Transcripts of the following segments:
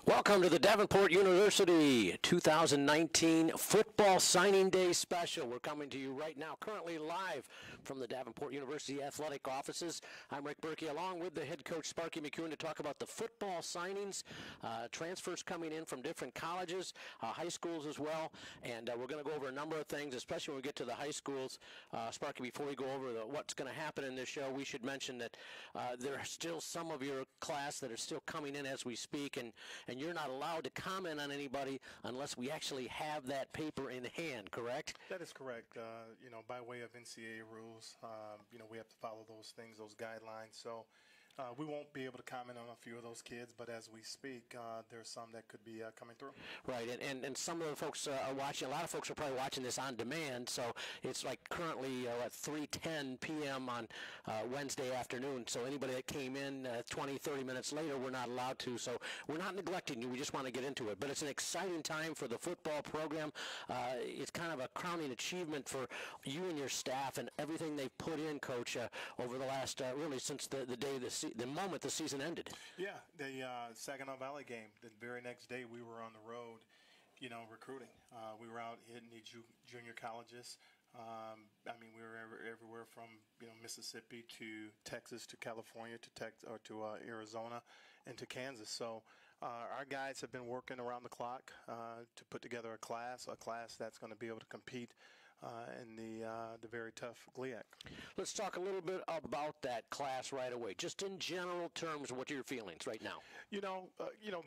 Welcome to the Davenport University 2019 Football Signing Day Special. We're coming to you right now, currently live from the Davenport University Athletic Offices. I'm Rick Berkey, along with the head coach Sparky McEwen, to talk about the football signings, transfers coming in from different colleges, high schools as well, and we're going to go over a number of things, especially when we get to the high schools. Sparky, before we go over what's going to happen in this show, we should mention that there are still some of your class that are still coming in as we speak, and you're not allowed to comment on anybody unless we actually have that paper in hand, correct? That is correct. By way of NCAA rules, we have to follow those things, those guidelines. So we won't be able to comment on a few of those kids, but as we speak, there's some that could be coming through. Right, and some of the folks are watching, a lot of folks are probably watching this on demand, so it's like currently at 3:10 p.m. on Wednesday afternoon, so anybody that came in 20, 30 minutes later, we're not allowed to, so we're not neglecting you, we just want to get into it. But it's an exciting time for the football program. It's kind of a crowning achievement for you and your staff and everything they've put in, Coach, over the last, really since the day the moment the season ended. Yeah, the Saginaw Valley game, the very next day we were on the road, recruiting. We were out hitting the junior colleges. We were everywhere from Mississippi to Texas to California to Arizona and to Kansas. So our guys have been working around the clock to put together a class that's going to be able to compete in the very tough GLIAC. Let's talk a little bit about that class right away. Just in general terms, what are your feelings right now?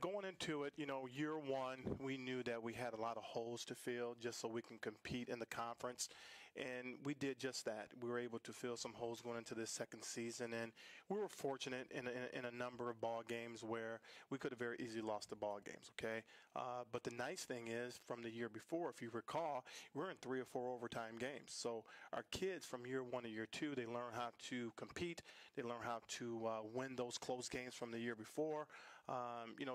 Going into it, year one, we knew that we had a lot of holes to fill just so we can compete in the conference. And we did just that. We were able to fill some holes going into this second season, and we were fortunate in a number of ball games where we could have very easily lost the ball games, okay? But the nice thing is, from the year before, if you recall, we're in 3 or 4 overtime games. So our kids from year one to year two, they learn how to compete. They learn how to win those close games from the year before.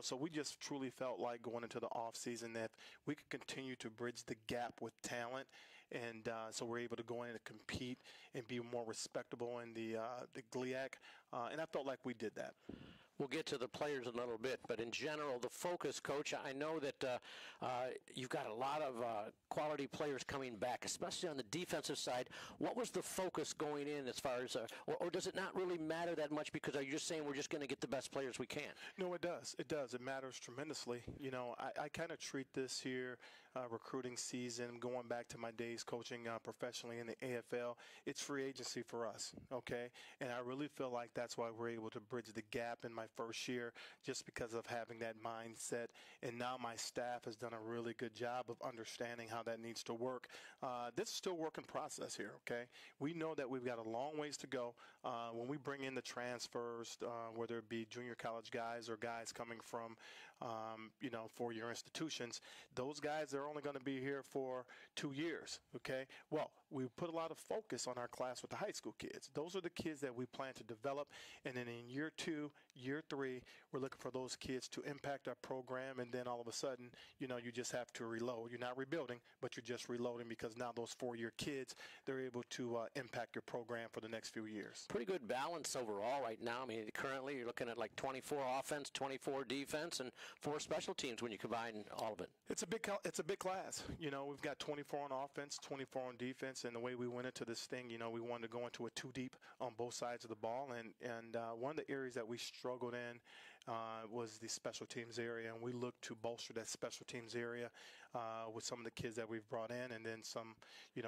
So we just truly felt like going into the off season that we could continue to bridge the gap with talent, and so we're able to go in and compete and be more respectable in the GLIAC, and I felt like we did that. We'll get to the players in a little bit, but in general, the focus, Coach, I know that you've got a lot of quality players coming back, especially on the defensive side. What was the focus going in as far as, or does it not really matter that much because are you just saying we're just going to get the best players we can? No, it does. It does. It matters tremendously. I kind of treat this here recruiting season, going back to my days coaching professionally in the AFL, it's free agency for us, okay? And I really feel like that's why we're able to bridge the gap in my first year, just because of having that mindset. And now my staff has done a really good job of understanding how that needs to work. This is still a work in process here, okay? We know that we've got a long ways to go. When we bring in the transfers, whether it be junior college guys or guys coming from, four-year institutions, those guys are only going to be here for 2 years, okay? Well, we put a lot of focus on our class with the high school kids. Those are the kids that we plan to develop, and then in year 2, year 3, we're looking for those kids to impact our program, and then all of a sudden, you just have to reload. You're not rebuilding, but you're just reloading because now those 4-year kids, they're able to impact your program for the next few years. Pretty good balance overall right now. I mean, currently you're looking at like 24 offense, 24 defense, and 4 special teams when you combine all of it. It's a big class. We've got 24 on offense, 24 on defense, and the way we went into this thing, we wanted to go into a 2 deep on both sides of the ball, and one of the areas that we struggled in was the special teams area, and we looked to bolster that special teams area with some of the kids that we've brought in, and then some,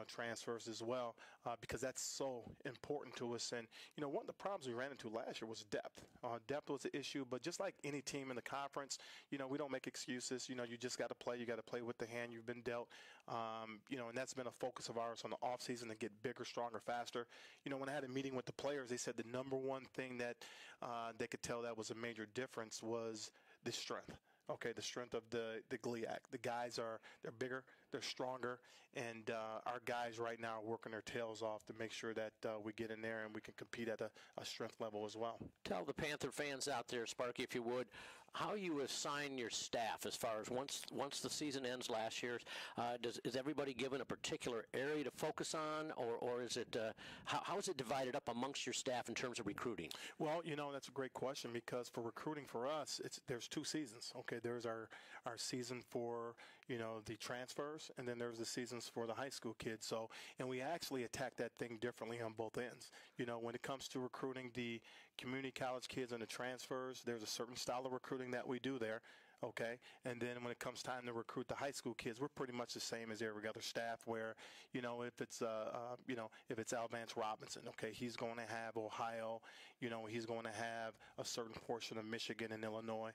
transfers as well, because that's so important to us. And one of the problems we ran into last year was depth. Depth was the issue, but just like any team in the conference, we don't make excuses. You just got to play. You got to play with the hand you've been dealt. And that's been a focus of ours on the off season to get bigger, stronger, faster. When I had a meeting with the players, they said the number one thing that they could tell that was a major difference was the strength. Okay, the strength of the GLIAC. The guys they're bigger, they're stronger, and our guys right now are working their tails off to make sure that we get in there and we can compete at a strength level as well. Tell the Panther fans out there, Sparky, if you would, how you assign your staff as far as once the season ends last year. Is everybody given a particular area to focus on, or is it how is it divided up amongst your staff in terms of recruiting? Well, that's a great question, because for recruiting for us, there's two seasons. Okay, there's our season for the transfers, and then there's the seasons for the high school kids. So, and we actually attack that thing differently on both ends. When it comes to recruiting the community college kids and the transfers, there's a certain style of recruiting that we do there. Okay, and then when it comes time to recruit the high school kids, we're pretty much the same as every other staff. Where, if it's if it's Alvance Robinson, okay, he's going to have Ohio. He's going to have a certain portion of Michigan and Illinois.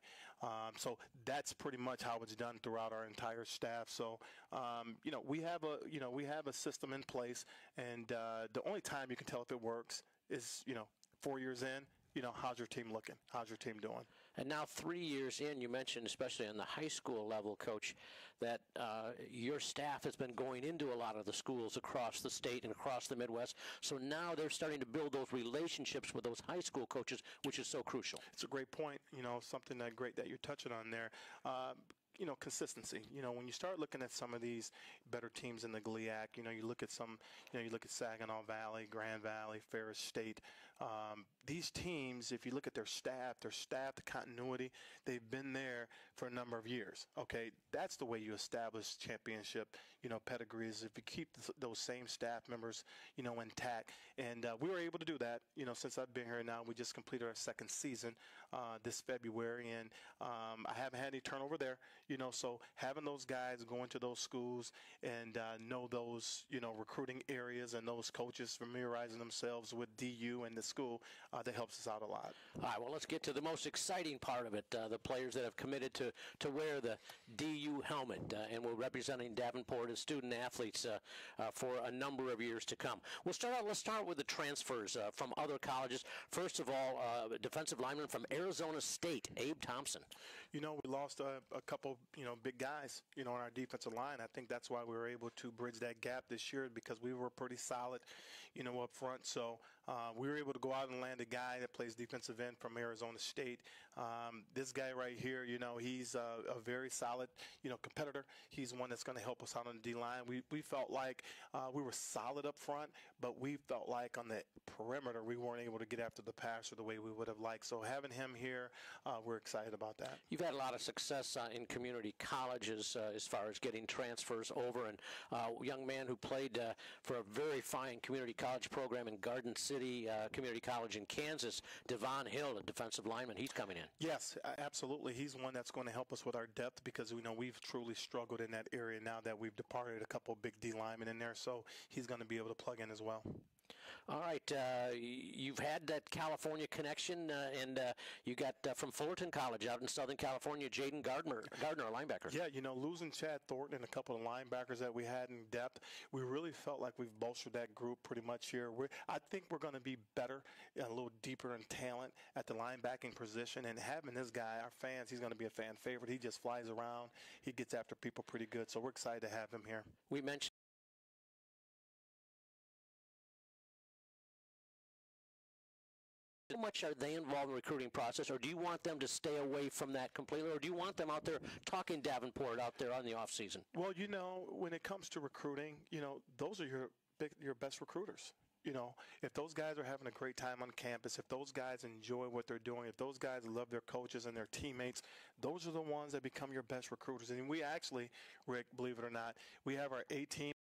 So that's pretty much how it's done throughout our entire staff. So, we have a system in place, and the only time you can tell if it works is 4 years in. How's your team looking? How's your team doing? And now 3 years in, you mentioned, especially on the high school level, Coach, that your staff has been going into a lot of the schools across the state and across the Midwest. So now they're starting to build those relationships with those high school coaches, which is so crucial. It's a great point. Something great that you're touching on there. Consistency. When you start looking at some of these better teams in the GLIAC, you look at you look at Saginaw Valley, Grand Valley, Ferris State. These teams, if you look at their staff, the continuity, they've been there for a number of years. Okay, that's the way you establish championship, pedigrees. If you keep those same staff members, intact. And we were able to do that, since I've been here now. We just completed our second season this February, and I haven't had any turnover there. So having those guys go into those schools and know those, recruiting areas and those coaches familiarizing themselves with DU and the school, that helps us out a lot. All right, well, let's get to the most exciting part of it, the players that have committed to wear the DU helmet, and we're representing Davenport as student athletes for a number of years to come. Let's start with the transfers from other colleges. First of all, defensive lineman from Arizona State, Abe Thompson. We lost a couple, big guys, on our defensive line. I think that's why we were able to bridge that gap this year, because we were pretty solid, up front. So we were able to go out and land a guy that plays defensive end from Arizona State. This guy right here, he's a very solid, competitor. He's one that's going to help us out on the D-line. We felt like we were solid up front, but we felt like on the perimeter we weren't able to get after the passer the way we would have liked. So having him here, we're excited about that. You've had a lot of success in community colleges as far as getting transfers over, and a young man who played for a very fine community college program in Garden City Community College in Kansas, Devon Hill, a defensive lineman, he's coming in. Yes, absolutely. He's one that's going to help us with our depth, because we've truly struggled in that area now that we've departed a couple of big D linemen in there, so he's going to be able to plug in as well. All right, you've had that California connection, and you got from Fullerton College out in Southern California, Jaden Gardner, a linebacker. Yeah, losing Chad Thornton and a couple of linebackers that we had in depth, we really felt like we've bolstered that group pretty much here. I think we're going to be better, a little deeper in talent at the linebacking position, and having this guy, our fans, he's going to be a fan favorite. He just flies around. He gets after people pretty good, so we're excited to have him here. We mentioned how much are they involved in the recruiting process, or do you want them to stay away from that completely, or do you want them out there talking Davenport out there on the off season? Well, when it comes to recruiting, those are your best recruiters. If those guys are having a great time on campus, if those guys enjoy what they're doing, if those guys love their coaches and their teammates, those are the ones that become your best recruiters. And we actually, Rick, believe it or not, we have our 18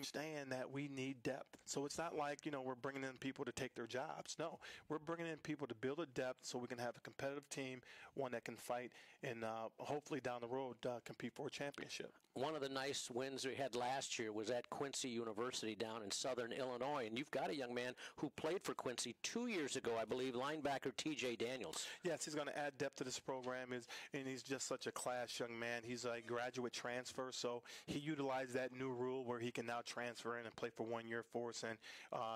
understand that we need depth. So it's not like, we're bringing in people to take their jobs. No, we're bringing in people to build a depth so we can have a competitive team, one that can fight and hopefully down the road compete for a championship. One of the nice wins we had last year was at Quincy University down in Southern Illinois, and you've got a young man who played for Quincy 2 years ago, I believe, linebacker T.J. Daniels. Yes, he's going to add depth to this program, and he's just such a class young man. He's a graduate transfer, so he utilized that new rule where he can now transfer in and play for 1 year for us, and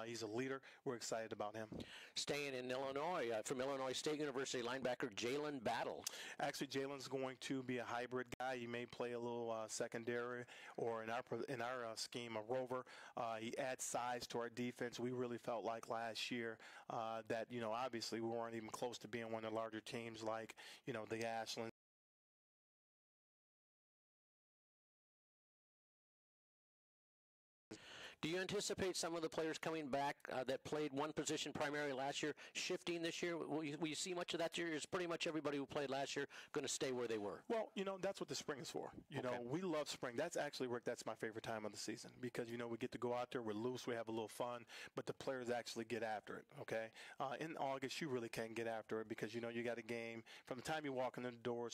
he's a leader. We're excited about him. Staying in Illinois, from Illinois State University, linebacker Jalen Battle. Actually, Jalen's going to be a hybrid guy. He may play a little secondary, or in our scheme, a rover. He adds size to our defense. We really felt like last year that, obviously we weren't even close to being one of the larger teams like, the Ashland. Do you anticipate some of the players coming back that played one position primarily last year shifting this year? Will you see much of that this year? Is pretty much everybody who played last year going to stay where they were? Well, that's what the spring is for. We love spring. That's actually, Rick, that's my favorite time of the season because, we get to go out there, we're loose, we have a little fun, but the players actually get after it, okay? In August, you really can't get after it because, you got a game. From the time you walk in the doors,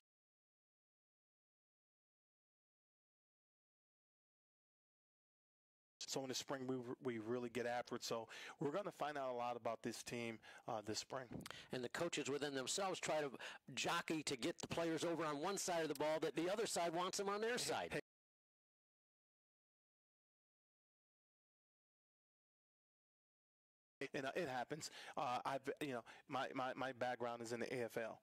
so in the spring, we really get after it. So we're going to find out a lot about this team this spring. And the coaches within themselves try to jockey to get the players over on one side of the ball that the other side wants them on their side. And it happens. My background is in the AFL,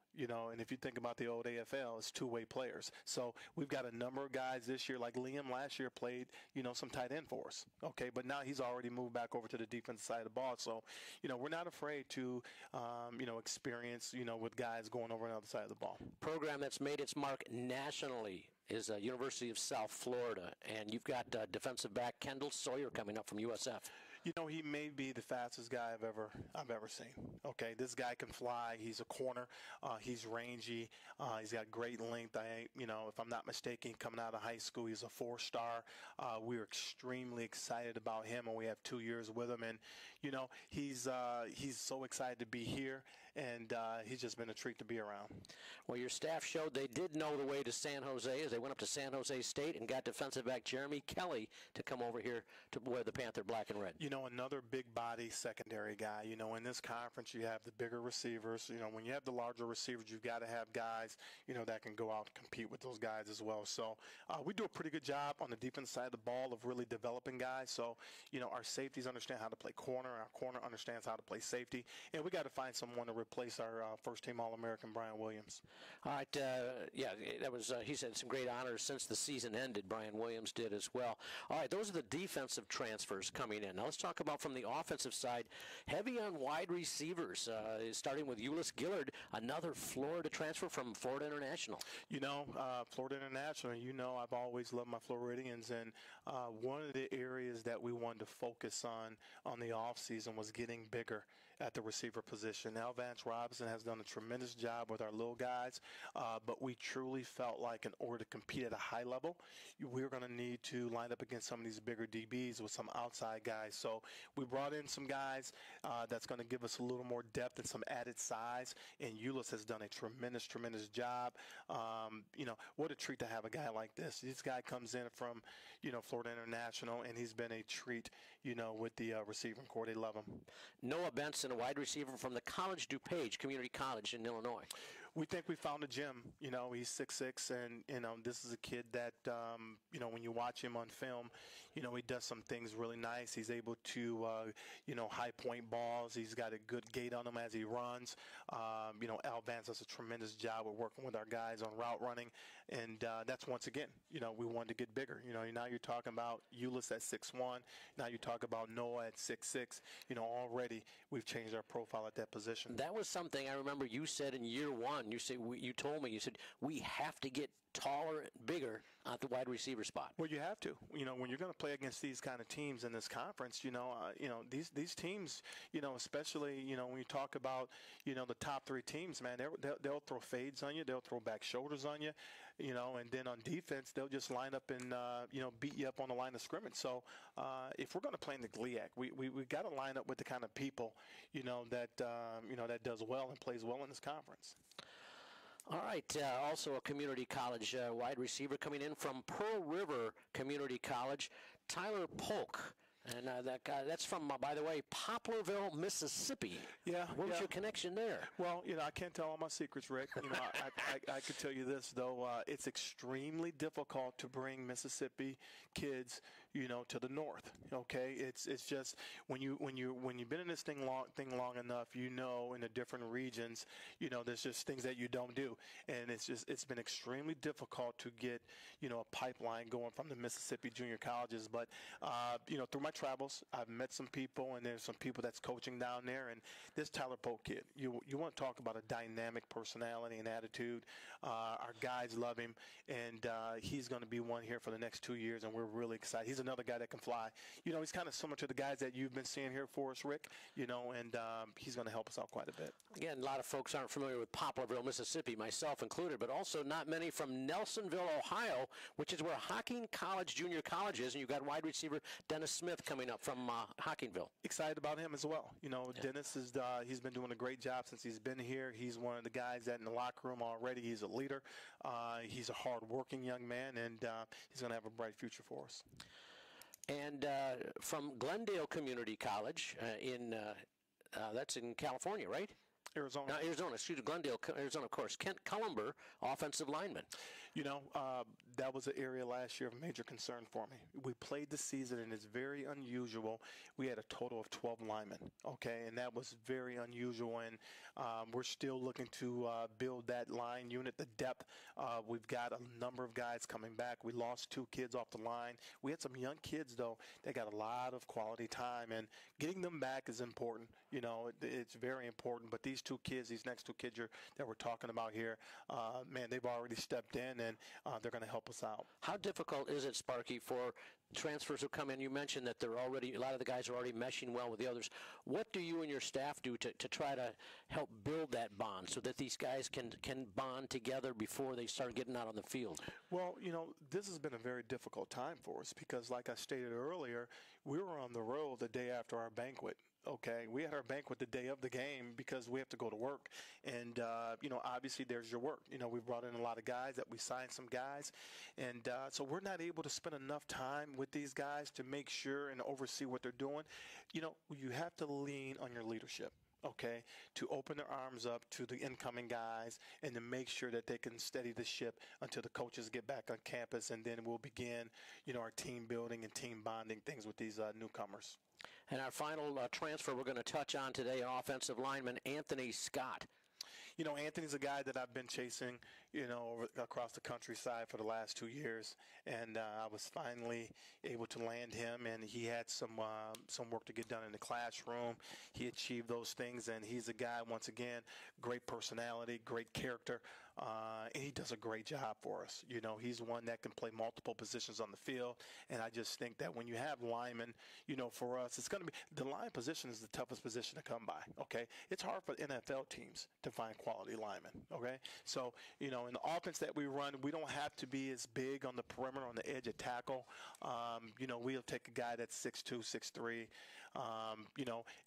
and if you think about the old AFL, it's two-way players. So we've got a number of guys this year, like Liam last year played, some tight end for us. Okay, but now he's already moved back over to the defensive side of the ball. So, we're not afraid to, experience, with guys going over on the other side of the ball. Program that's made its mark nationally is University of South Florida, and you've got defensive back Kendall Sawyer coming up from USF. He may be the fastest guy I've ever seen. Okay, this guy can fly. He's a corner. He's rangy. He's got great length. If I'm not mistaken, coming out of high school, he's a 4-star. We're extremely excited about him, and we have 2 years with him. And he's so excited to be here, and he's just been a treat to be around. Well, your staff showed they did know the way to San Jose as they went up to San Jose State and got defensive back Jeremy Kelly to come over here to wear the Panther black and red. Another big body secondary guy. In this conference, you have the bigger receivers. When you have the larger receivers, you've got to have guys, that can go out and compete with those guys as well. So we do a pretty good job on the defense side of the ball of really developing guys. So, our safeties understand how to play corner. Our corner understands how to play safety. And we got to find someone to replace our first-team All-American Brian Williams. All right. That was he's had some great honors since the season ended. Brian Williams did as well. All right. Those are the defensive transfers coming in. Now let's talk about from the offensive side, heavy on wide receivers, starting with Ulyss Gillard, another Florida transfer from Florida International. Florida International, I've always loved my Floridians, and one of the areas that we wanted to focus on the offseason was getting bigger at the receiver position. Now, Vance Robinson has done a tremendous job with our little guys, but we truly felt like in order to compete at a high level, we're going to need to line up against some of these bigger DBs with some outside guys. So we brought in some guys that's going to give us a little more depth and some added size, and Ulyss has done a tremendous job. What a treat to have a guy like this. This guy comes in from, Florida International, and he's been a treat, with the receiving corps. They love him. Noah Benson, a wide receiver from the College DuPage Community College in Illinois. We think we found a gem. He's 6'6", and this is a kid that when you watch him on film, he does some things really nice. He's able to high point balls. He's got a good gait on him as he runs. Al Vance does a tremendous job of working with our guys on route running, and that's once again, we wanted to get bigger. Now you're talking about Ulyss at 6'1". Now you talk about Noah at 6'6". Already we've changed our profile at that position. That was something I remember you said in year one. You told me, we have to get taller and bigger at the wide receiver spot. Well, you have to. When you're going to play against these kind of teams in this conference, these teams, especially, when you talk about, the top 3 teams, man, they'll throw fades on you, they'll throw back shoulders on you, and then on defense, they'll just line up and, beat you up on the line of scrimmage. So if we're going to play in the GLIAC, we got to line up with the kind of people, that does well and plays well in this conference. All right. Also a community college wide receiver coming in from Pearl River Community College, Tyler Polk. And that guy, that's from, by the way, Poplarville, Mississippi. Yeah. What was your connection there? Well, I can't tell all my secrets, Rick. I could tell you this, though. It's extremely difficult to bring Mississippi kids to the north. Okay, it's just when you've been in this thing long enough, in the different regions, there's just things that you don't do, and it's been extremely difficult to get a pipeline going from the Mississippi junior colleges. But through my travels, I've met some people, and there's some people that's coaching down there, and this Tyler Polk kid, you want to talk about a dynamic personality and attitude. Our guys love him, and he's going to be one here for the next 2 years, and we're really excited. He's another guy that can fly. He's kind of similar to the guys that you've been seeing here for us, Rick, and he's going to help us out quite a bit. Again, a lot of folks aren't familiar with Poplarville, Mississippi, myself included, but also not many from Nelsonville, Ohio, which is where Hocking College Junior College is, and you've got wide receiver Dennis Smith coming up from Hockingville. Excited about him as well. Dennis he's been doing a great job since he's been here. He's one of the guys that in the locker room already, he's a leader. He's a hard-working young man, and he's going to have a bright future for us. And from Glendale Community College that's in California, right? Arizona. Excuse me, Glendale, Arizona, of course. Kent Cullenber, offensive lineman. That was an area last year of major concern for me. We played the season, and it's very unusual. We had a total of 12 linemen, okay, and that was very unusual, and we're still looking to build that line unit, the depth. We've got a number of guys coming back. We lost 2 kids off the line. We had some young kids, though, that got a lot of quality time, and getting them back is important. It's very important, but these next two kids that we're talking about here, man, they've already stepped in, and they're going to help us out. How difficult is it, Sparky, for transfers who come in? You mentioned that a lot of the guys are already meshing well with the others. What do you and your staff do to try to help build that bond so that these guys can bond together before they start getting out on the field? Well, this has been a very difficult time for us because, like I stated earlier, we were on the road the day after our banquet. Okay, we had our banquet the day of the game because we have to go to work, and obviously there's your work. We brought in a lot of guys, that we signed some guys, and so we're not able to spend enough time with these guys to make sure and oversee what they're doing. You have to lean on your leadership. Okay, to open their arms up to the incoming guys and to make sure that they can steady the ship until the coaches get back on campus, and then we'll begin, our team building and team bonding things with these newcomers. And our final transfer we're going to touch on today, an offensive lineman, Anthony Scott. Anthony's a guy that I've been chasing, across the countryside for the last 2 years, and I was finally able to land him, and he had some work to get done in the classroom. He achieved those things, and he's a guy, once again, great personality, great character, and he does a great job for us. He's one that can play multiple positions on the field, and I just think that when you have linemen, for us, it's going to be the line position is the toughest position to come by. Okay, it's hard for NFL teams to find quality linemen. Okay, so in the offense that we run, we don't have to be as big on the perimeter, on the edge of tackle. We'll take a guy that's 6'2", 6'3",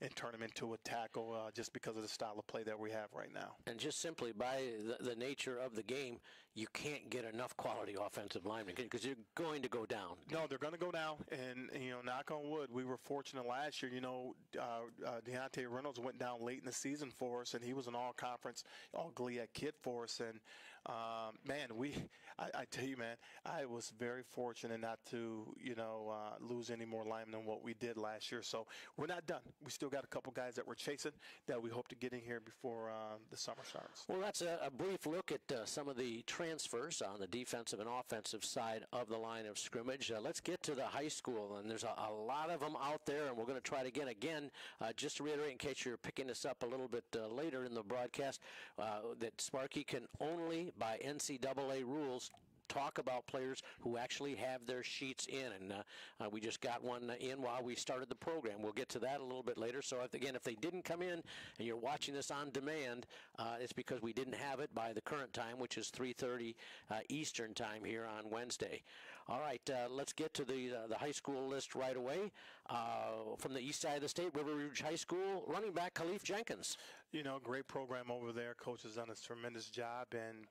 and turn him into a tackle just because of the style of play that we have right now. And just simply by the nature of the game, you can't get enough quality offensive linemen because you're going to go down. No, they're going to go down, and knock on wood, we were fortunate last year. Deontay Reynolds went down late in the season for us, and he was an all-conference, all-GLIAC kid for us, and man, I tell you, man, I was very fortunate not to, lose any more linemen than what we did last year. So we're not done. We still got a couple guys that we're chasing that we hope to get in here before the summer starts. Well, that's a brief look at some of the transfers on the defensive and offensive side of the line of scrimmage. Let's get to the high school, and there's a lot of them out there, and we're going to try to get again, just to reiterate in case you're picking this up a little bit later in the broadcast, that Sparky can only, by NCAA rules, talk about players who actually have their sheets in, and we just got one in while we started the program. We'll get to that a little bit later. So if they didn't come in and you're watching this on demand, it's because we didn't have it by the current time, which is 3:30 Eastern time here on Wednesday. All right, let's get to the high school list right away. From the east side of the state, River Rouge High School, running back Khalif Jenkins. Great program over there. Coach has done a tremendous job, and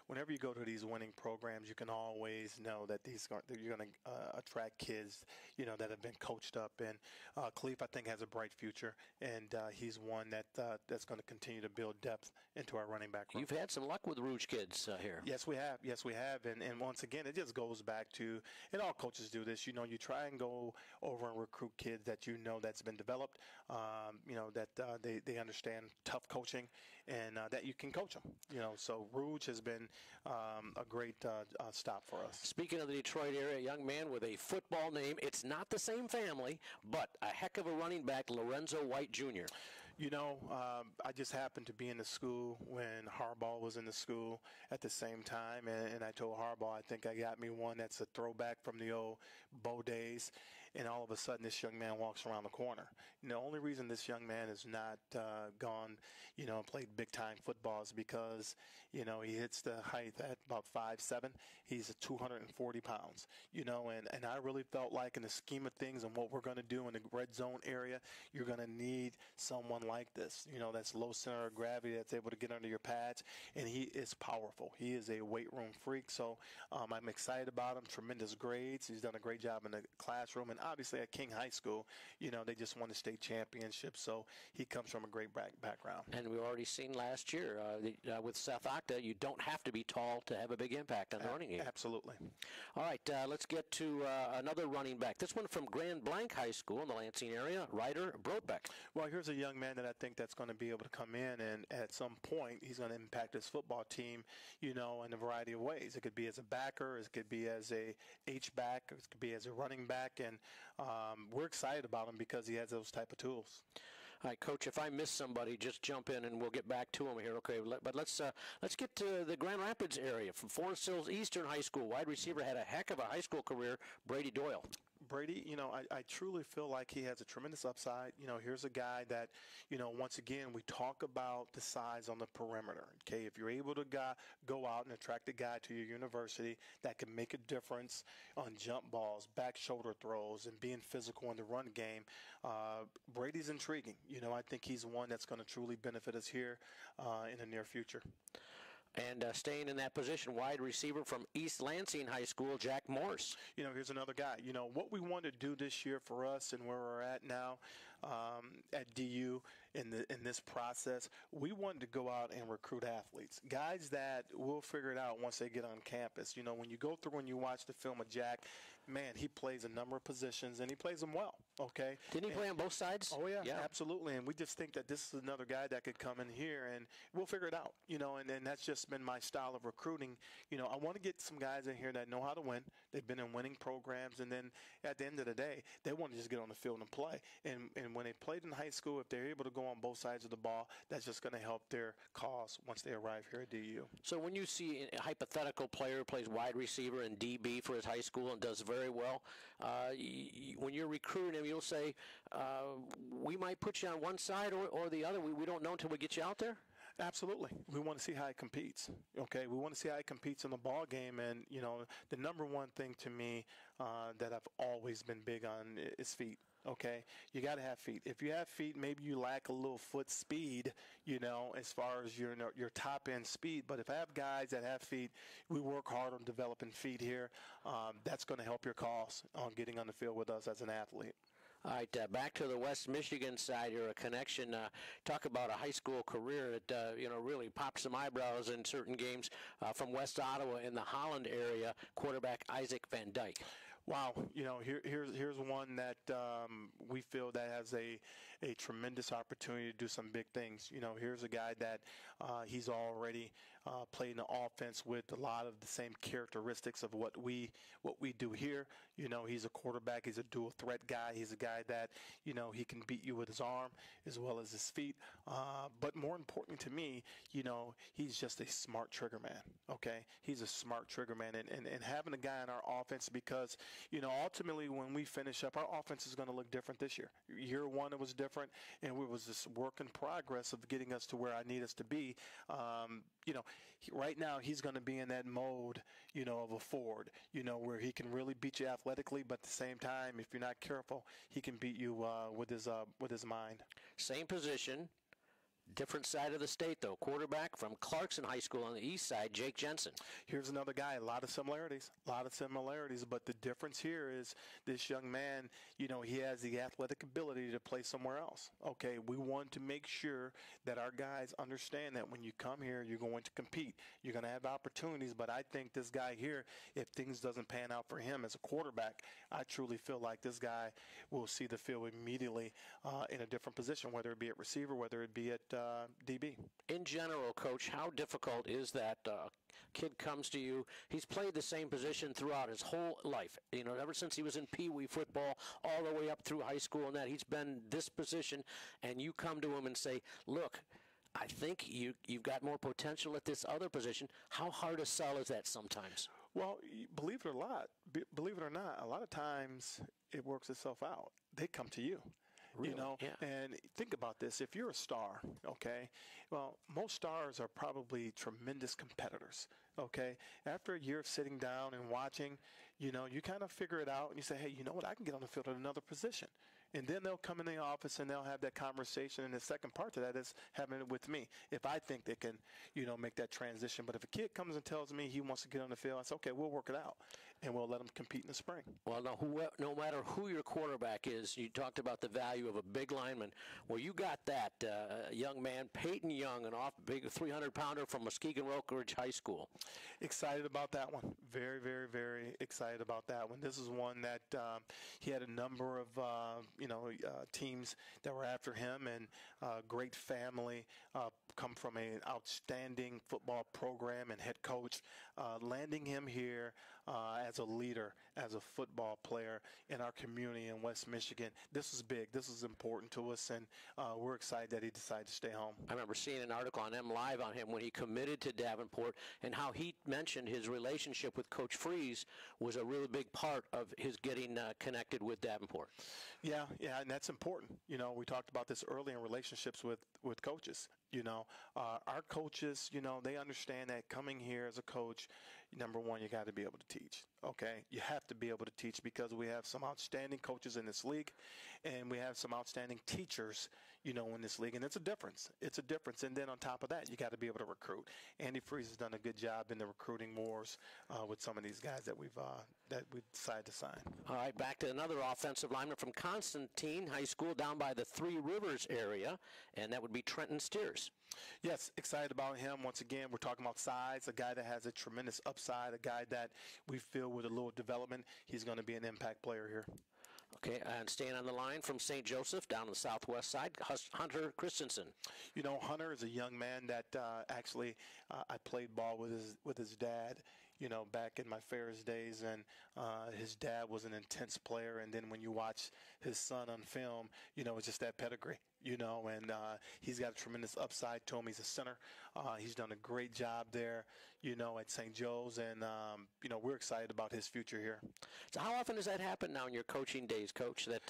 whenever you go to these winning programs, you can always know that you're going to attract kids, that have been coached up. And Khalif, I think, has a bright future, and he's one that's going to continue to build depth into our running back room. You've had some luck with Rouge kids here. Yes, we have. And once again, it just goes back to, and all coaches do this, you try and go over and recruit kids that that's been developed, that they understand tough coaching and that you can coach them. So Rouge has been a great stop for us. Speaking of the Detroit area, a young man with a football name. It's not the same family, but a heck of a running back, Lorenzo White Jr. I just happened to be in the school when Harbaugh was in the school at the same time, and I told Harbaugh, I think I got me one that's a throwback from the old Bo days, and all of a sudden this young man walks around the corner. The only reason this young man has not gone, and played big-time football is because, he hits the height at about 5'7". He's 240 pounds, and I really felt like in the scheme of things and what we're going to do in the red zone area, you're going to need someone like this, that's low center of gravity, that's able to get under your pads, and he is powerful. He is a weight room freak, so I'm excited about him. Tremendous grades. He's done a great job in the classroom, and obviously at King High School, they just won the state championship, so he comes from a great background. And we've already seen last year with South Octa, you don't have to be tall to have a big impact on the running game. Absolutely. All right, let's get to another running back. This one from Grand Blanc High School in the Lansing area, Ryder Brodbeck. Well, here's a young man that I think that's going to be able to come in, and at some point he's going to impact his football team, in a variety of ways. It could be as a backer, it could be as a H-back, it could be as a running back, and we're excited about him because he has those type of tools. All right, Coach, if I miss somebody, just jump in and we'll get back to him here, okay? But let's get to the Grand Rapids area. From Forest Hills Eastern High School, wide receiver, had a heck of a high school career, Brady Doyle. Brady, I truly feel like he has a tremendous upside. Here's a guy that, once again, we talk about the size on the perimeter. Okay, if you're able to go out and attract a guy to your university that can make a difference on jump balls, back shoulder throws, and being physical in the run game, Brady's intriguing. I think he's one that's going to truly benefit us here in the near future. And staying in that position, wide receiver from East Lansing High School, Jack Morse. Here's another guy. What we want to do this year for us and where we're at now at DU in this process, we wanted to go out and recruit athletes, guys that will figure it out once they get on campus. When you go through and you watch the film of Jack, man, he plays a number of positions, and he plays them well, okay? Didn't he play on both sides? Oh, yeah, absolutely. And we just think that this is another guy that could come in here, and we'll figure it out, and that's just been my style of recruiting. I want to get some guys in here that know how to win. They've been in winning programs, and then at the end of the day, they want to just get on the field and play. And when they played in high school, if they're able to go on both sides of the ball, that's just going to help their cause once they arrive here at DU. So when you see a hypothetical player who plays wide receiver and DB for his high school and does very well, when you're recruiting him, you'll say, we might put you on one side or the other. We don't know until we get you out there? Absolutely. We want to see how he competes. Okay, we want to see how he competes in the ball game, and the number one thing to me that I've always been big on is feet. Okay, you got to have feet. If you have feet, maybe you lack a little foot speed, as far as your top end speed. But if I have guys that have feet, we work hard on developing feet here. That's going to help your cause on getting on the field with us as an athlete. All right, back to the West Michigan side here, a connection. Talk about a high school career that, really popped some eyebrows in certain games from West Ottawa in the Holland area, quarterback Isaac Van Dyke. Wow, here's one that we feel that has a tremendous opportunity to do some big things. Here's a guy that he's already played in the offense with a lot of the same characteristics of what we do here. He's a quarterback. He's a dual threat guy. He's a guy that, he can beat you with his arm as well as his feet. But more important to me, he's just a smart trigger man. Okay, he's a smart trigger man, and having a guy in our offense, because ultimately when we finish up, our offense is going to look different this year. Year one, it was different, and it was this work in progress of getting us to where I need us to be. Right now he's going to be in that mode, of a Ford, where he can really beat you athletically, but at the same time, if you're not careful, he can beat you with his mind. Same position, Different side of the state, though. Quarterback from Clarkson High School on the east side, Jake Jensen. Here's another guy, a lot of similarities, but the difference here is this young man, he has the athletic ability to play somewhere else. Okay, we want to make sure that our guys understand that when you come here, you're going to compete. You're going to have opportunities, but I think this guy here, if things doesn't pan out for him as a quarterback, I truly feel like this guy will see the field immediately in a different position, whether it be at receiver, whether it be at DB. In general, Coach, how difficult is that kid comes to you? He's played the same position throughout his whole life. Ever since he was in Pee Wee football, all the way up through high school and that, he's been this position, and you come to him and say, look, I think you've got more potential at this other position. How hard a sell is that sometimes? Well, believe it or not, a lot of times it works itself out. They come to you. Really? Yeah. And think about this. If you're a star, okay, well, most stars are probably tremendous competitors, okay? After a year of sitting down and watching, you kind of figure it out and you say, hey, you know what, I can get on the field at another position. And then they'll come in the office and they'll have that conversation. And the second part to that is having it with me. If I think they can, make that transition. But if a kid comes and tells me he wants to get on the field, I say, okay, we'll work it out. And we'll let him compete in the spring. Well, no matter who your quarterback is, you talked about the value of a big lineman. Well, you got that young man, Peyton Young, an big 300-pounder from Muskegon Oak Ridge High School. Excited about that one. Very, very, very excited about that one. This is one that he had a number of, teams that were after him, and great family, come from an outstanding football program and head coach, landing him here as a leader, as a football player in our community in West Michigan. This is big. This is important to us, and we're excited that he decided to stay home. I remember seeing an article on M Live on him when he committed to Davenport, and how he mentioned his relationship with Coach Freeze was a really big part of his getting connected with Davenport. Yeah, and that's important. We talked about this early in relationships with coaches. Our coaches, they understand that coming here as a coach, number one, you got to be able to teach. Okay, you have to be able to teach because we have some outstanding coaches in this league, and we have some outstanding teachers, in this league, and it's a difference. It's a difference. And then on top of that, you got to be able to recruit. Andy Freeze has done a good job in the recruiting wars with some of these guys that we've decided to sign. All right, back to another offensive lineman from Constantine High School down by the Three Rivers area, and that would be Trenton Steers. Yes, excited about him. Once again, we're talking about size, a guy that has a tremendous upside, a guy that we feel with a little development, he's going to be an impact player here. Okay, and staying on the line from St. Joseph down on the southwest side, Hunter Christensen. Hunter is a young man that actually I played ball with his dad, back in my Ferris days, and his dad was an intense player. And then when you watch his son on film, it's just that pedigree. And he's got a tremendous upside to him. He's a center. He's done a great job there, at St. Joe's, and, we're excited about his future here. So how often does that happen now in your coaching days, Coach, that,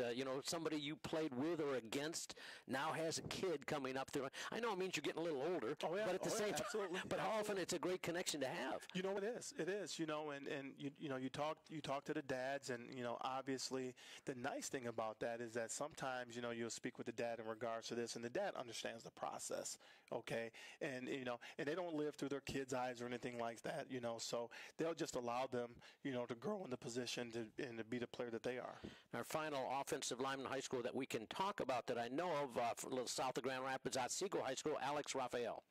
somebody you played with or against now has a kid coming up through? I know it means you're getting a little older, but at the same time, absolutely. But how often it's a great connection to have? It is. It is, and you talk to the dads, and, obviously the nice thing about that is that sometimes, you'll speak with the dad in regards to this, and the dad understands the process, okay? And, and they don't live through their kids' eyes or anything like that, so they'll just allow them, to grow in the position and to be the player that they are. Our final offensive lineman in high school that we can talk about that I know of from a little south of Grand Rapids, Otsego High School, Alex Raphael.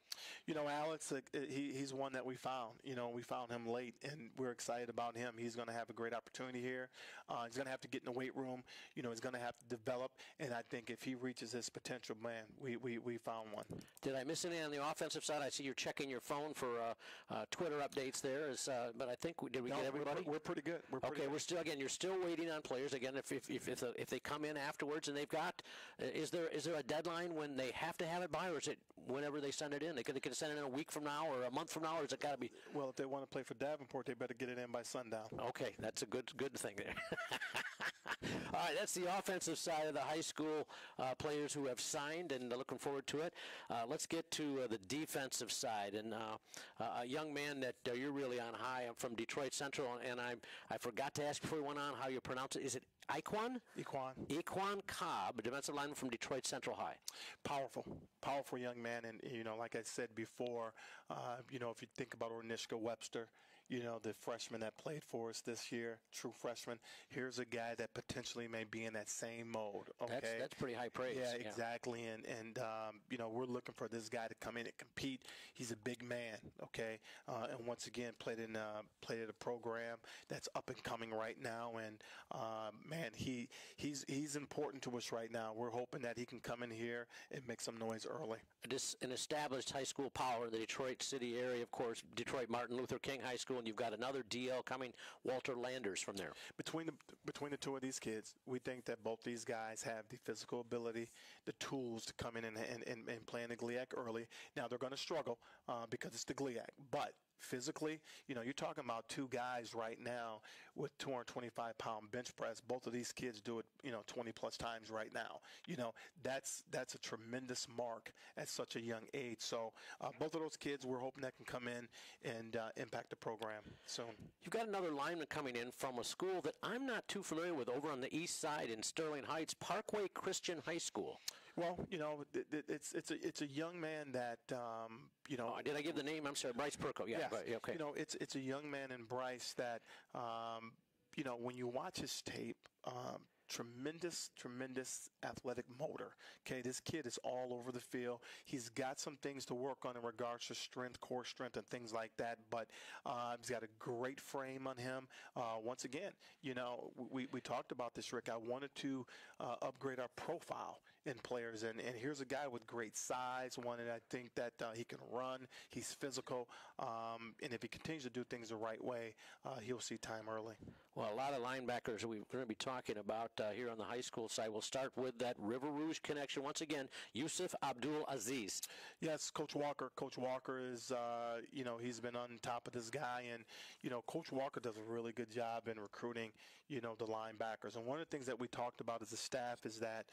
Alex, he's one that we found. We found him late, and we're excited about him. He's going to have a great opportunity here. He's going to have to get in the weight room. He's going to have to develop, and I think if he reaches his potential, man, we found one. Did I miss anything on the offensive side? I see you're checking your phone for Twitter updates there. But I think did we get everybody? We're pretty good. You're still waiting on players. Again, if they come in afterwards and they've got, is there a deadline when they have to have it by, or is it whenever they send it in? They could send it in a week from now or a month from now, or has it got to be? Well, if they want to play for Davenport, they better get it in by sundown. Okay, that's a good thing there. All right, that's the offensive side of the high school players who have signed, and looking forward to it. Let's get to the defensive side, and a young man that you're really on high. I'm from Detroit Central, and I forgot to ask before we went on how you pronounce it. Is it Iquan? Iquan Cobb, defensive lineman from Detroit Central High. Powerful young man, and like I said before, if you think about Ornishka Webster, the freshman that played for us this year, true freshman. Here's a guy that potentially may be in that same mode. Okay, that's pretty high praise. Yeah, exactly. And we're looking for this guy to come in and compete. He's a big man. Okay, and once again played at a program that's up and coming right now. And man, he's important to us right now. We're hoping that he can come in here and make some noise early. This an established high school power in the Detroit City area, of course. Detroit Martin Luther King High School. And you've got another DL coming, Walter Landers, from there. Between the two of these kids, we think that both these guys have the physical ability, the tools to come in and play in the GLIAC early. Now, they're going to struggle because it's the GLIAC, but physically, you're talking about two guys right now with 225-pound bench press. Both of these kids do it, 20-plus times right now. That's a tremendous mark at such a young age. So both of those kids, we're hoping that can come in and impact the program soon. You've got another lineman coming in from a school that I'm not too familiar with over on the east side in Sterling Heights, Parkway Christian High School. Well, it's a young man that did I give the name? I'm sorry, Bryce Perko. Yeah, yes. Right, okay. It's a young man in Bryce that when you watch his tape, tremendous athletic motor. Okay, this kid is all over the field. He's got some things to work on in regards to strength, core strength, and things like that, but he's got a great frame on him. Once again, we talked about this, Rick. I wanted to upgrade our profile in players, and here's a guy with great size, one that I think that he can run. He's physical, and if he continues to do things the right way, he'll see time early. Well, a lot of linebackers we're going to be talking about here on the high school side. We'll start with that River Rouge connection. Once again, Yusuf Abdul Aziz. Yes, Coach Walker. Coach Walker is, he's been on top of this guy, and, Coach Walker does a really good job in recruiting, the linebackers. And one of the things that we talked about as a staff is that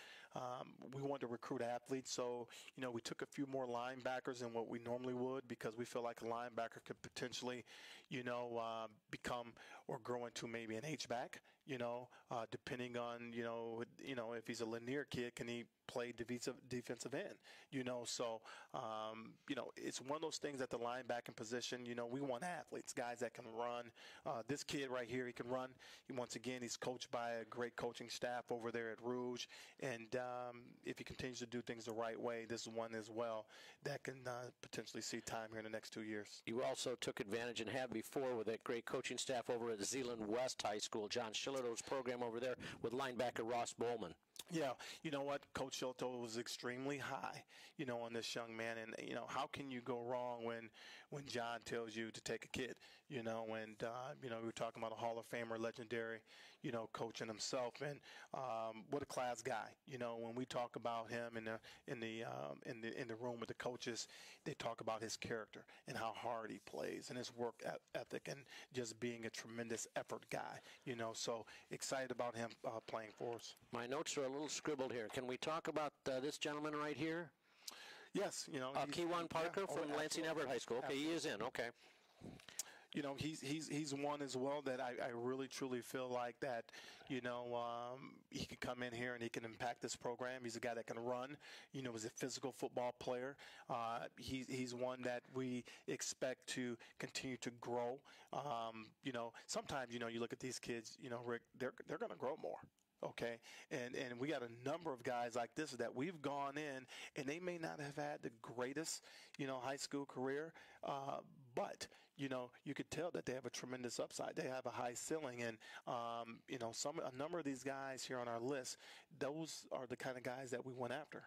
we wanted to recruit athletes. So, we took a few more linebackers than what we normally would because we feel like a linebacker could potentially, become or grow into maybe an H-back, depending on, if he's a linear kid, can he play defensive end, so, it's one of those things at the linebacking position, we want athletes, guys that can run. This kid right here, he can run. Once again, he's coached by a great coaching staff over there at Rouge, and if he continues to do things the right way, this is one as well that can potentially see time here in the next 2 years. You also took advantage and have before with that great coaching staff over at Zeeland West High School, John Shillito's program over there with linebacker Ross Bowman. Yeah, you know what? Coach Shillito was extremely high, on this young man. And, how can you go wrong when John tells you to take a kid, and, we were talking about a Hall of Famer, legendary, coaching himself. And what a class guy. When we talk about him in the room with the coaches, they talk about his character and how hard he plays and his work ethic and just being a tremendous effort guy, so excited about him playing for us. My notes are a little scribbled here. Can we talk about this gentleman right here? Yes, Kewan Parker from Lansing Everett High School. Okay, absolutely. He is in. Okay. He's one as well that I really truly feel like that, he can come in here and he can impact this program. He's a guy that can run, he's a physical football player. He's one that we expect to continue to grow. Sometimes, you look at these kids, Rick, they're going to grow more. Okay, and we got a number of guys like this that we've gone in, and they may not have had the greatest, high school career, but you could tell that they have a tremendous upside. They have a high ceiling, and a number of these guys here on our list, those are the kind of guys that we went after.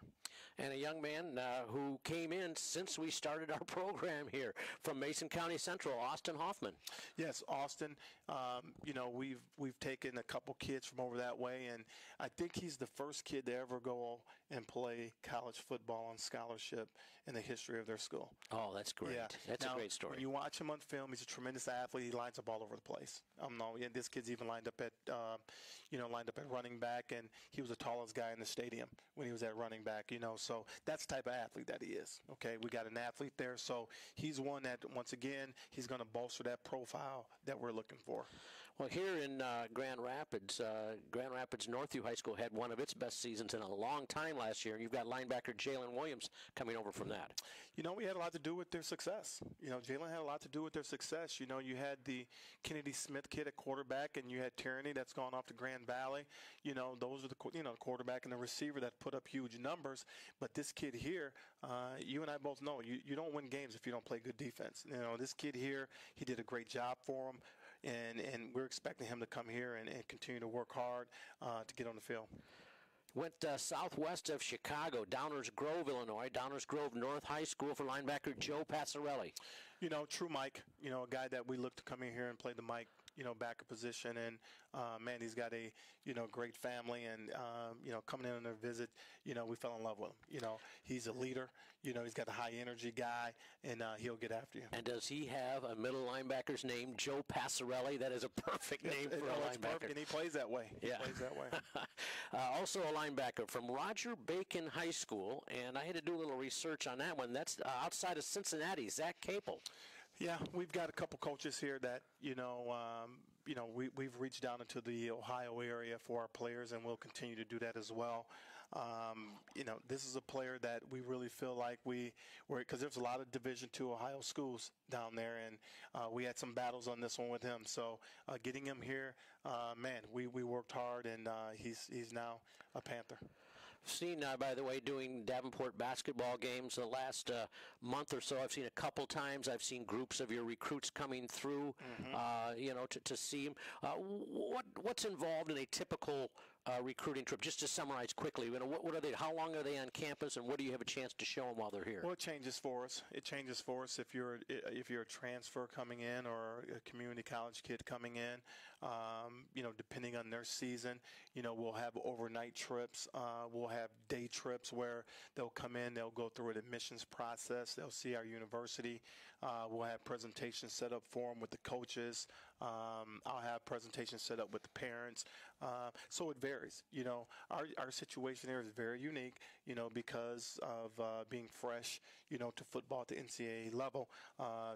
And a young man who came in since we started our program here from Mason County Central, Austin Hoffman. Yes, Austin. We've taken a couple kids from over that way, and I think he's the first kid to ever go and play college football on scholarship in the history of their school. Oh, that's great. Yeah. That's now, a great story. When you watch him on film, he's a tremendous athlete. He lines up all over the place. No, yeah, this kid's even lined up at, running back, and he was the tallest guy in the stadium when he was at running back. So that's the type of athlete that he is. Okay, we got an athlete there, so he's one that, once again, he's going to bolster that profile that we're looking for. Well, here in Grand Rapids Northview High School had one of its best seasons in a long time last year, and you've got linebacker Jalen Williams coming over from that. We had a lot to do with their success. Jalen had a lot to do with their success. You had the Kennedy Smith kid at quarterback, and you had Tierney that's gone off to Grand Valley. Those are the quarterback and the receiver that put up huge numbers. But this kid here, you and I both know, you don't win games if you don't play good defense. This kid here, he did a great job for him. And we're expecting him to come here and continue to work hard to get on the field. Went southwest of Chicago, Downers Grove, Illinois, Downers Grove North High School for linebacker Joe Passarelli. True Mike, a guy that we look to come in here and play the Mike, backer position. And, man, he's got a, great family. And, coming in on a visit, we fell in love with him. He's a leader. He's got a high-energy guy, and he'll get after you. And does he have a middle linebacker's name, Joe Passarelli? That is a perfect name for a linebacker. Perfect, and he plays that way. Yeah. He plays that way. Also a linebacker from Roger Bacon High School, and I had to do a little research on that one. That's outside of Cincinnati, Zach Capel. Yeah, we've got a couple coaches here that, we've reached down into the Ohio area for our players, and we'll continue to do that as well. This is a player that we really feel like because there's a lot of Division II Ohio schools down there, and we had some battles on this one with him. So getting him here, man, we worked hard, and he's now a Panther. Seen, by the way, doing Davenport basketball games the last month or so. I've seen a couple times. I've seen groups of your recruits coming through, to see them. What's involved in a typical recruiting trip? Just to summarize quickly, what are they? How long are they on campus, and what do you have a chance to show them while they're here? Well, it changes for us. If you're a transfer coming in or a community college kid coming in. Depending on their season, we'll have overnight trips. We'll have day trips where they'll come in, they'll go through an admissions process, they'll see our university. We'll have presentations set up for them with the coaches. I'll have presentations set up with the parents. So it varies. Our situation here is very unique, because of being fresh, to football at the NCAA level.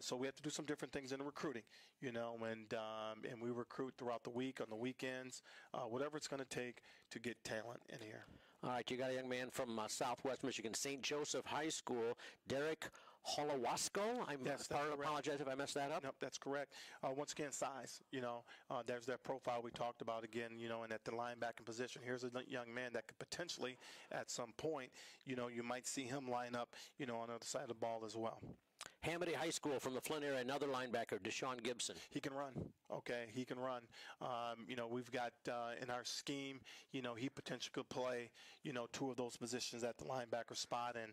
So we have to do some different things in the recruiting, and we recruit throughout the week, on the weekends, whatever it's going to take to get talent in here. All right, you got a young man from Southwest Michigan, St. Joseph High School, Derek Holowasko. I apologize if I messed that up. Nope, that's correct. Once again, size. There's that profile we talked about again. And at the linebacking position, here's a young man that could potentially, at some point, you might see him line up, on the other side of the ball as well. Hamady High School from the Flint area, another linebacker, Deshaun Gibson. He can run. Okay, he can run. We've got in our scheme, he potentially could play, two of those positions at the linebacker spot, and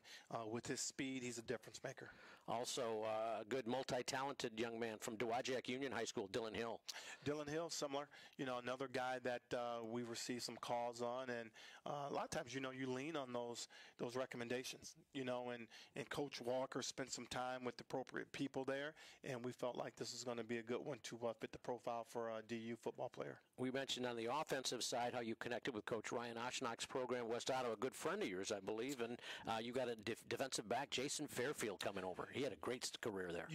with his speed, he's a difference maker. Also, a good multi-talented young man from Dowagiac Union High School, Dylan Hill. Dylan Hill, similar. Another guy that we received some calls on, and a lot of times, you lean on those recommendations, and Coach Walker spent some time with the appropriate people there, and we felt like this is going to be a good one to fit the profile for a DU football player. We mentioned on the offensive side how you connected with Coach Ryan Oshnock's program, West Ottawa, a good friend of yours, I believe, and you got a defensive back, Jason Fairfield, coming over. He had a great career there.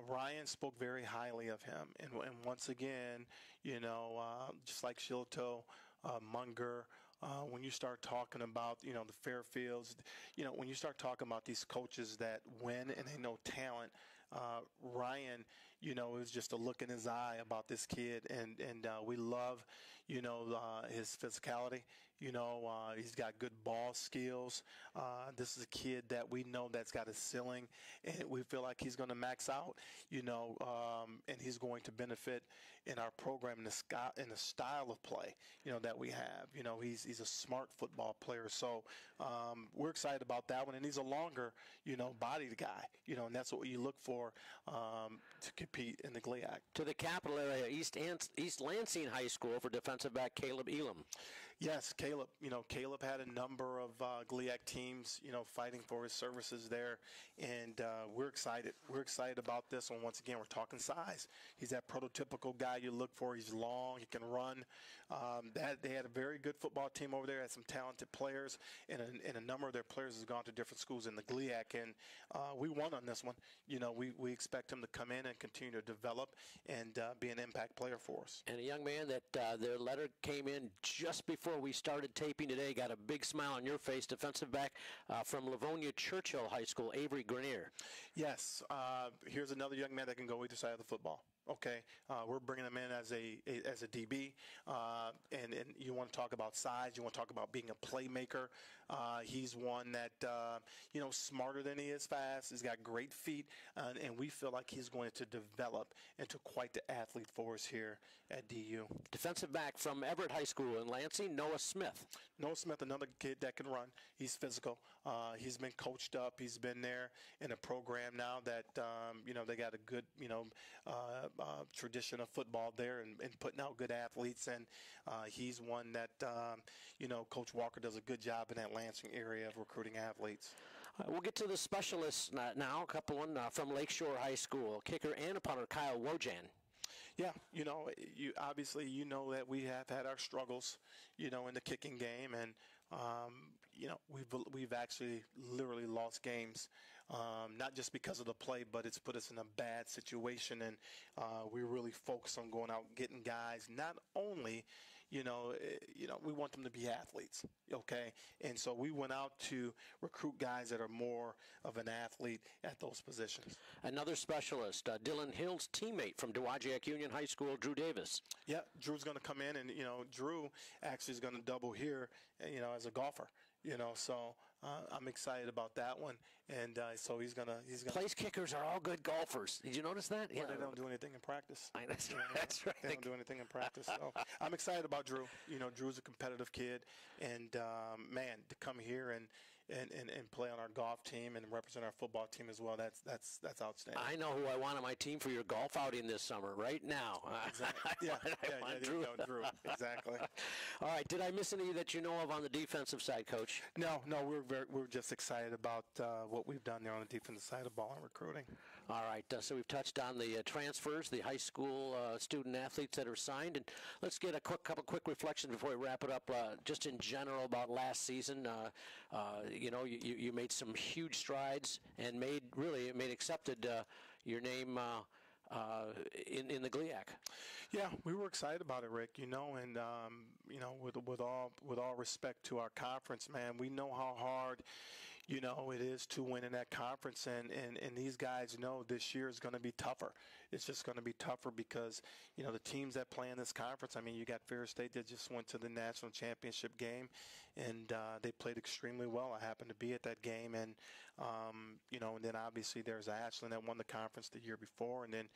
Ryan spoke very highly of him, and once again, just like Shilto, Munger. When you start talking about, the Fairfields, when you start talking about these coaches that win and they know talent, Ryan, it was just a look in his eye about this kid, and we love, his physicality. He's got good ball skills. This is a kid that we know that's got a ceiling, and we feel like he's going to max out, and he's going to benefit in our program in the style of play, that we have. He's a smart football player. So we're excited about that one, and he's a longer, bodied guy, and that's what you look for to compete in the GLIAC. To the capital area, East Lansing High School for defensive back Caleb Elam. Yes, Caleb. Caleb had a number of GLIAC teams, fighting for his services there, and we're excited. We're excited about this one. Once again, we're talking size. He's that prototypical guy you look for. He's long. He can run. They had a very good football team over there. Had some talented players, and a number of their players has gone to different schools in the GLIAC, and we won on this one. We expect him to come in and continue to develop and be an impact player for us. And a young man that their letter came in just before we started taping today, got a big smile on your face, defensive back from Livonia Churchill High School, Avery Grenier. Yes, here's another young man that can go either side of the football. Okay, we're bringing him in as a DB, and you want to talk about size. You want to talk about being a playmaker. He's one that smarter than he is fast. He's got great feet, and we feel like he's going to develop into quite the athlete for us here at DU. Defensive back from Everett High School in Lansing, Noah Smith. Noah Smith, another kid that can run. He's physical. He's been coached up. He's been there in a program now that they got a good tradition of football there and putting out good athletes, and he's one that Coach Walker does a good job in that Lansing area of recruiting athletes. We'll get to the specialists now. A couple from Lakeshore High School, kicker and a punter Kyle Wojan. Yeah, you obviously that we have had our struggles, in the kicking game, and we've actually literally lost games. Not just because of the play, but it's put us in a bad situation, and we really focus on going out and getting guys. Not only, we want them to be athletes, okay? And so we went out to recruit guys that are more of an athlete at those positions. Another specialist, Dylan Hill's teammate from Dowagiac Union High School, Drew Davis. Yeah, Drew's going to come in, and Drew actually is going to double here, as a golfer. So I'm excited about that one, and so he's gonna. Place kickers are all good golfers. Did you notice that? Well, they don't do anything in practice. That's right. They don't do anything in practice. So I'm excited about Drew. Drew's a competitive kid, and man, to come here and play on our golf team and represent our football team as well. That's outstanding. I know who I want on my team for your golf outing this summer. Right now. Exactly. Drew. Exactly. All right. Did I miss any that you know of on the defensive side, Coach? No. We're just excited about what we've done there on the defensive side of ball and recruiting. All right. So we've touched on the transfers, the high school student athletes that are signed, and let's get a couple quick reflections before we wrap it up. Just in general about last season. You made some huge strides and made accepted your name in the GLIAC. Yeah, we were excited about it, Rick. And with all respect to our conference, man, we know how hard it is to win in that conference, and these guys know this year is going to be tougher. It's just going to be tougher because the teams that play in this conference. I mean, you got Ferris State that just went to the national championship game, and they played extremely well. I happened to be at that game, and and then obviously there's Ashland that won the conference the year before, and then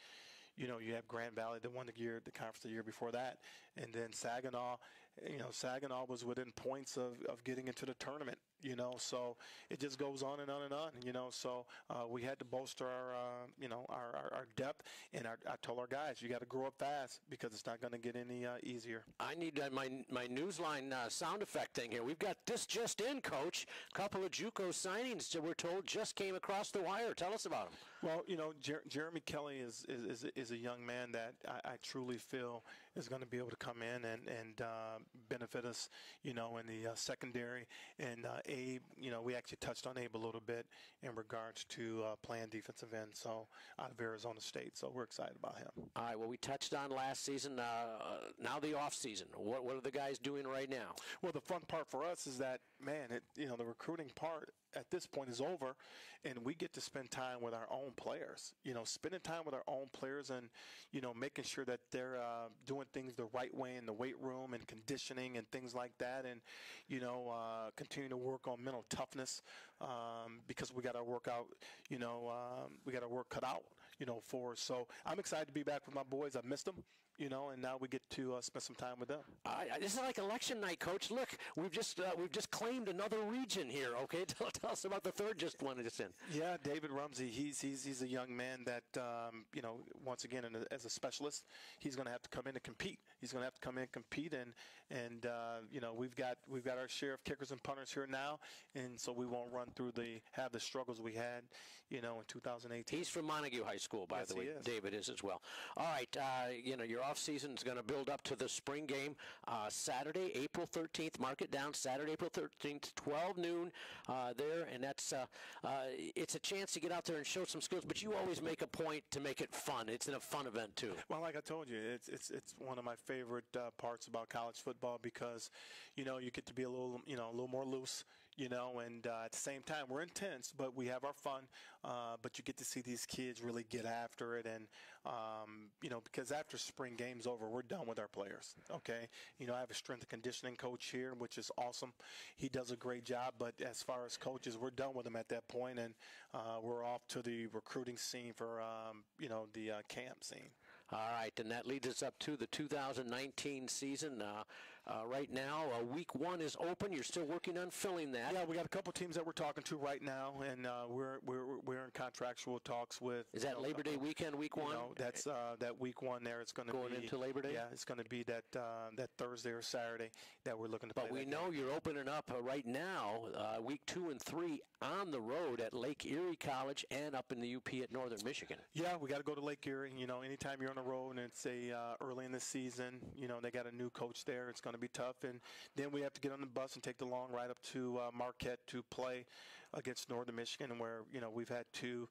you have Grand Valley that won the conference the year before that, and then Saginaw. Saginaw was within points of getting into the tournament. So it just goes on and on and on. So we had to bolster our depth, and I told our guys, you got to grow up fast because it's not going to get any easier. I need my Newsline sound effect thing here. We've got this just in, Coach. A couple of JUCO signings that we're told just came across the wire. Tell us about them. Well, Jeremy Kelly is a young man that I truly feel is going to be able to come in and benefit us, in the secondary. And Abe, we actually touched on Abe a little bit in regards to playing defensive end, so out of Arizona State. So we're excited about him. All right. Well, we touched on last season. Now the off season. What are the guys doing right now? Well, the fun part for us is that, man, the recruiting part at this point is over, and we get to spend time with our own players. Spending time with our own players and making sure that they're doing things the right way in the weight room and conditioning and things like that, and continue to work on mental toughness because we got our work out. We got our work cut out for us. So I'm excited to be back with my boys. I missed them. and now we get to spend some time with them. This is like election night, Coach. Look, we've just claimed another region here. Okay, tell us about the third just one just in. Yeah, David Rumsey. He's a young man that once again, as a specialist, he's going to have to come in and compete. He's going to have to come in and compete, and we've got our share of kickers and punters here now, and so we won't have the struggles we had, in 2018. He's from Montague High School, by the way. He is. David is as well. All right, your off season is going to build up to the spring game Saturday, April 13th. Mark it down. Saturday, April 13th, 12 noon there, and that's it's a chance to get out there and show some skills. But you always make a point to make it fun. It's a fun event too. Well, like I told you, it's one of my favorite parts about college football because you get to be a little more loose. And at the same time, we're intense, but we have our fun. But you get to see these kids really get after it. And, because after spring game's over, we're done with our players. Okay. I have a strength and conditioning coach here, which is awesome. He does a great job. But as far as coaches, we're done with them at that point, and we're off to the recruiting scene for, the camp scene. All right, and that leads us up to the 2019 season. Right now, week 1 is open. You're still working on filling that. Yeah, we got a couple teams that we're talking to right now, and we're in contractual talks with. Is that Labor Day weekend, week 1? That's that week 1 there. It's going to be going into Labor Day. Yeah, it's going to be that Thursday or Saturday that we're looking to play. But we know you're opening up right now, week 2 and 3 on the road at Lake Erie College and up in the UP at Northern Michigan. Yeah, we got to go to Lake Erie. Anytime you're on the road and it's early in the season, they got a new coach there. It's going to be tough, and then we have to get on the bus and take the long ride up to Marquette to play against Northern Michigan, where we've had 2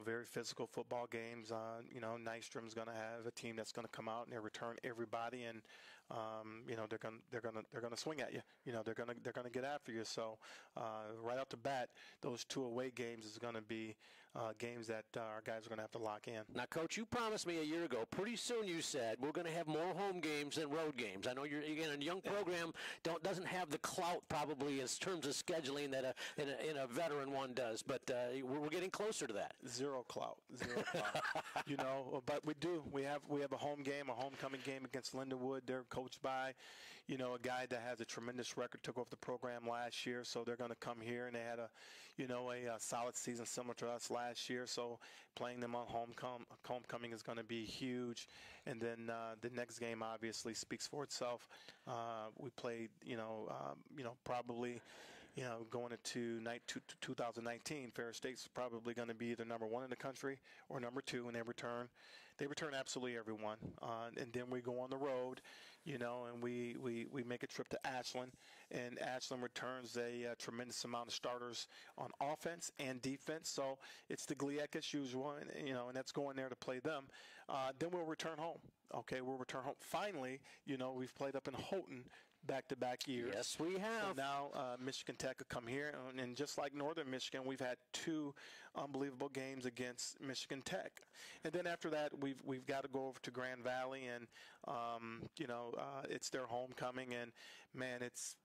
very physical football games. Nystrom's going to have a team that's going to come out and they return everybody, and they're going to swing at you. They're going to get after you. So right off the bat, those 2 away games is going to be games that our guys are going to have to lock in. Now, Coach, you promised me a year ago, pretty soon you said, we're going to have more home games than road games. I know you're, again, a young program doesn't have the clout probably in terms of scheduling that in a veteran one does, but we're getting closer to that. Zero clout. But we do. We have a home game, a homecoming game against Lindenwood. They're coached by, a guy that has a tremendous record, took over the program last year, so they're going to come here, and they had a solid season similar to us last year, so playing them on homecoming is going to be huge. And then the next game obviously speaks for itself. We played, probably, going into 2019, Ferris State's probably going to be either number 1 in the country or number 2, and they return absolutely everyone. And then we go on the road, and we make a trip to Ashland, and Ashland returns a tremendous amount of starters on offense and defense. So it's the GLIAC as usual, and that's going there to play them. Then we'll return home. Okay, we'll return home. Finally, we've played up in Houghton back-to-back years. Yes, we have. So now Michigan Tech will come here, and just like Northern Michigan, we've had 2 unbelievable games against Michigan Tech. And then after that, we've got to go over to Grand Valley, and it's their homecoming, and man, it's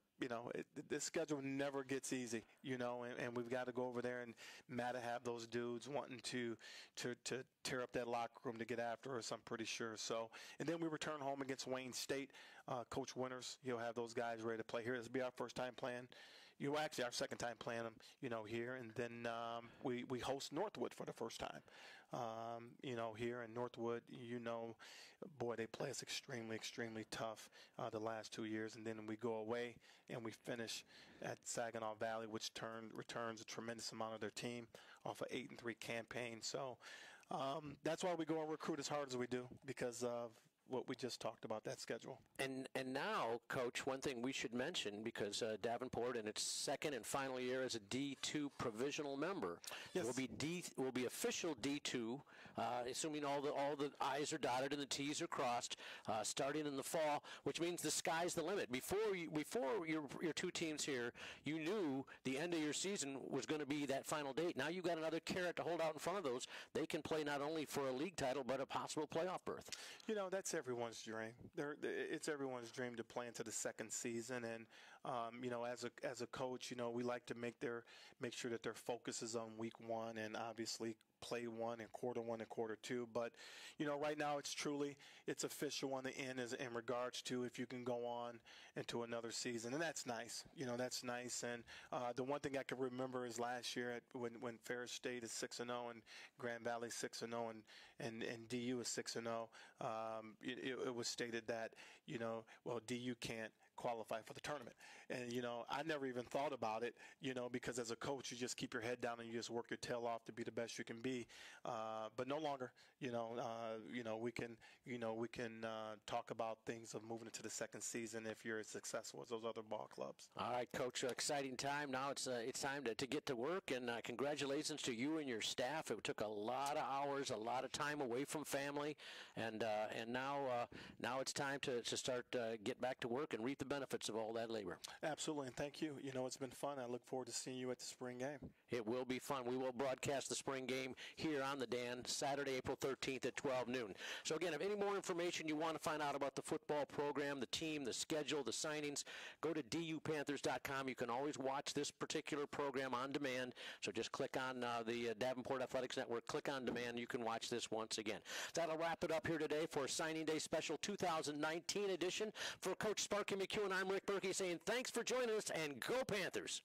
this schedule never gets easy, and we've got to go over there and mad to have those dudes wanting to tear up that locker room to get after us, I'm pretty sure. So, and then we return home against Wayne State. Coach Winters, he'll have those guys ready to play here. This will be our first time playing. Actually, our second time playing them, here. And then we host Northwood for the first time, here in Northwood. Boy, they play us extremely, extremely tough the last 2 years. And then we go away and we finish at Saginaw Valley, which returns a tremendous amount of their team off an 8-3 campaign. So that's why we go and recruit as hard as we do, because of what we just talked about, that schedule. And now, Coach, one thing we should mention, because Davenport in its second and final year as a D2 provisional member, yes, will be official D2, assuming all the I's are dotted and the T's are crossed, starting in the fall, which means the sky's the limit. Before your 2 teams here, you knew the end of your season was going to be that final date. Now you've got another carrot to hold out in front of those. They can play not only for a league title, but a possible playoff berth. That's everyone's dream. It's everyone's dream to play into the second season, and As a coach, we like to make sure that their focus is on week one and obviously play one and quarter two. But, right now it's official on the end in regards to if you can go on into another season. And that's nice. That's nice. And the one thing I can remember is last year when Ferris State is 6-0 and Grand Valley 6-0 and DU is 6-0, it was stated that, DU can't qualify for the tournament. And, I never even thought about it, because as a coach, you just keep your head down and you just work your tail off to be the best you can be. But no longer, we can talk about things of moving into the second season if you're as successful as those other ball clubs. All right, Coach, exciting time. Now it's time to get to work, and congratulations to you and your staff. It took a lot of hours, a lot of time away from family, and now it's time to start get back to work and reap the benefits of all that labor. Absolutely, and thank you. It's been fun. I look forward to seeing you at the spring game. It will be fun. We will broadcast the spring game here on the Dan, Saturday, April 13th at 12 noon. So again, if any more information you want to find out about the football program, the team, the schedule, the signings, go to dupanthers.com. You can always watch this particular program on demand. So just click on the Davenport Athletics Network, click on demand. You can watch this once again. That'll wrap it up here today for Signing Day Special 2019 edition. For Coach Sparky McEwen, I'm Rick Berkey saying thanks for joining us, and go Panthers.